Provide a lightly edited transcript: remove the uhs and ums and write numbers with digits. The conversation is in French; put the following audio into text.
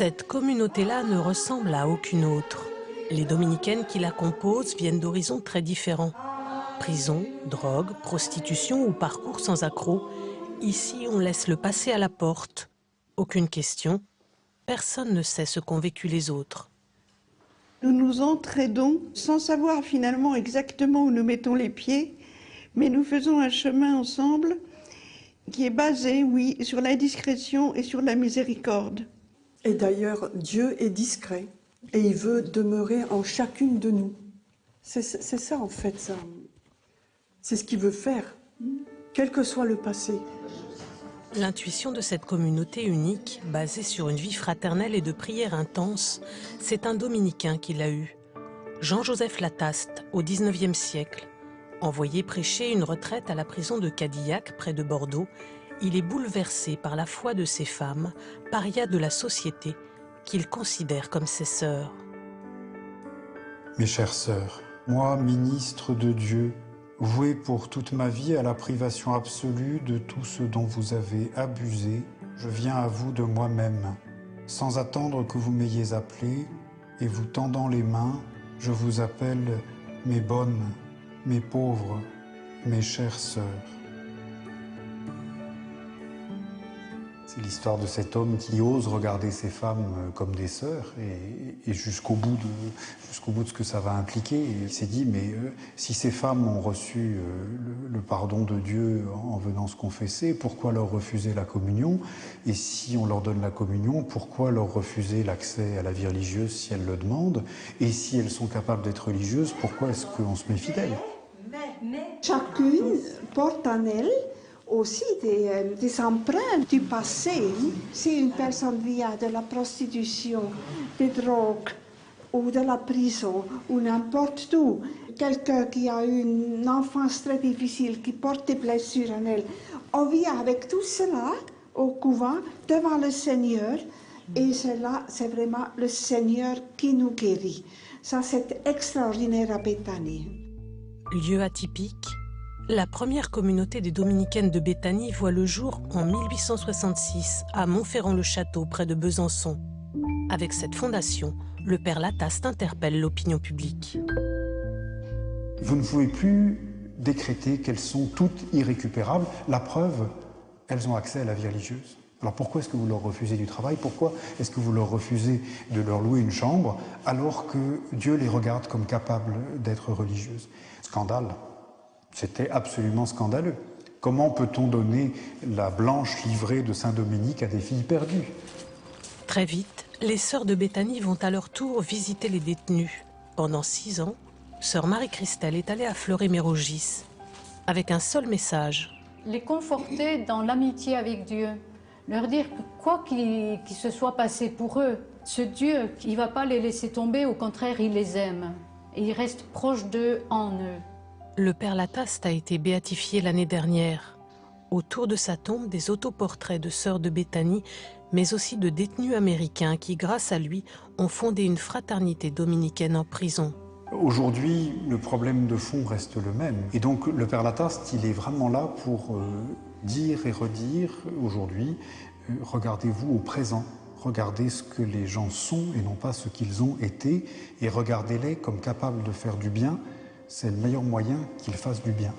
Cette communauté-là ne ressemble à aucune autre. Les dominicaines qui la composent viennent d'horizons très différents. Prison, drogue, prostitution ou parcours sans accroc, ici on laisse le passé à la porte. Aucune question, personne ne sait ce qu'ont vécu les autres. Nous nous entraidons sans savoir finalement exactement où nous mettons les pieds, mais nous faisons un chemin ensemble qui est basé, oui, sur la discrétion et sur la miséricorde. Et d'ailleurs, Dieu est discret et il veut demeurer en chacune de nous. C'est ça en fait, ça. C'est ce qu'il veut faire, quel que soit le passé. L'intuition de cette communauté unique, basée sur une vie fraternelle et de prière intense, c'est un dominicain qui l'a eue. Jean-Joseph Lataste, au XIXe siècle. Envoyé prêcher une retraite à la prison de Cadillac, près de Bordeaux, il est bouleversé par la foi de ces femmes, parias de la société, qu'il considère comme ses sœurs. Mes chères sœurs, moi, ministre de Dieu, voué pour toute ma vie à la privation absolue de tout ce dont vous avez abusé, je viens à vous de moi-même, sans attendre que vous m'ayez appelé, et vous tendant les mains, je vous appelle mes bonnes, mes pauvres, mes chères sœurs. C'est l'histoire de cet homme qui ose regarder ces femmes comme des sœurs et jusqu'au bout de ce que ça va impliquer. Et il s'est dit, mais si ces femmes ont reçu le pardon de Dieu en venant se confesser, pourquoi leur refuser la communion? Et si on leur donne la communion, pourquoi leur refuser l'accès à la vie religieuse si elles le demandent? Et si elles sont capables d'être religieuses, pourquoi est-ce qu'on se méfie d'elles? Chacune porte en elle aussi des empreintes du passé. Si une personne vient de la prostitution, des drogues ou de la prison ou n'importe où, quelqu'un qui a eu une enfance très difficile, qui porte des blessures en elle, on vient avec tout cela au couvent devant le Seigneur et cela, c'est vraiment le Seigneur qui nous guérit. Ça, c'est extraordinaire à Béthanie. Lieu atypique, la première communauté des dominicaines de Béthanie voit le jour en 1866 à Montferrand-le-Château, près de Besançon. Avec cette fondation, le père Lataste interpelle l'opinion publique. Vous ne pouvez plus décréter qu'elles sont toutes irrécupérables. La preuve, elles ont accès à la vie religieuse. Alors pourquoi est-ce que vous leur refusez du travail? Pourquoi est-ce que vous leur refusez de leur louer une chambre alors que Dieu les regarde comme capables d'être religieuses? Scandale. C'était absolument scandaleux. Comment peut-on donner la blanche livrée de Saint-Dominique à des filles perdues? Très vite, les sœurs de Béthanie vont à leur tour visiter les détenus. Pendant 6 ans, sœur Marie-Christelle est allée à Fleury-Mérogis avec un seul message. Les conforter dans l'amitié avec Dieu. Leur dire que quoi qu'il se soit passé pour eux, ce Dieu, il ne va pas les laisser tomber, au contraire, il les aime. Et il reste proche d'eux en eux. Le père Lataste a été béatifié l'année dernière. Autour de sa tombe, des autoportraits de sœurs de Béthanie, mais aussi de détenus américains qui, grâce à lui, ont fondé une fraternité dominicaine en prison. Aujourd'hui, le problème de fond reste le même. Et donc, le père Lataste, il est vraiment là pour dire et redire aujourd'hui, regardez-vous au présent. Regardez ce que les gens sont et non pas ce qu'ils ont été, et regardez-les comme capables de faire du bien. C'est le meilleur moyen qu'ils fassent du bien.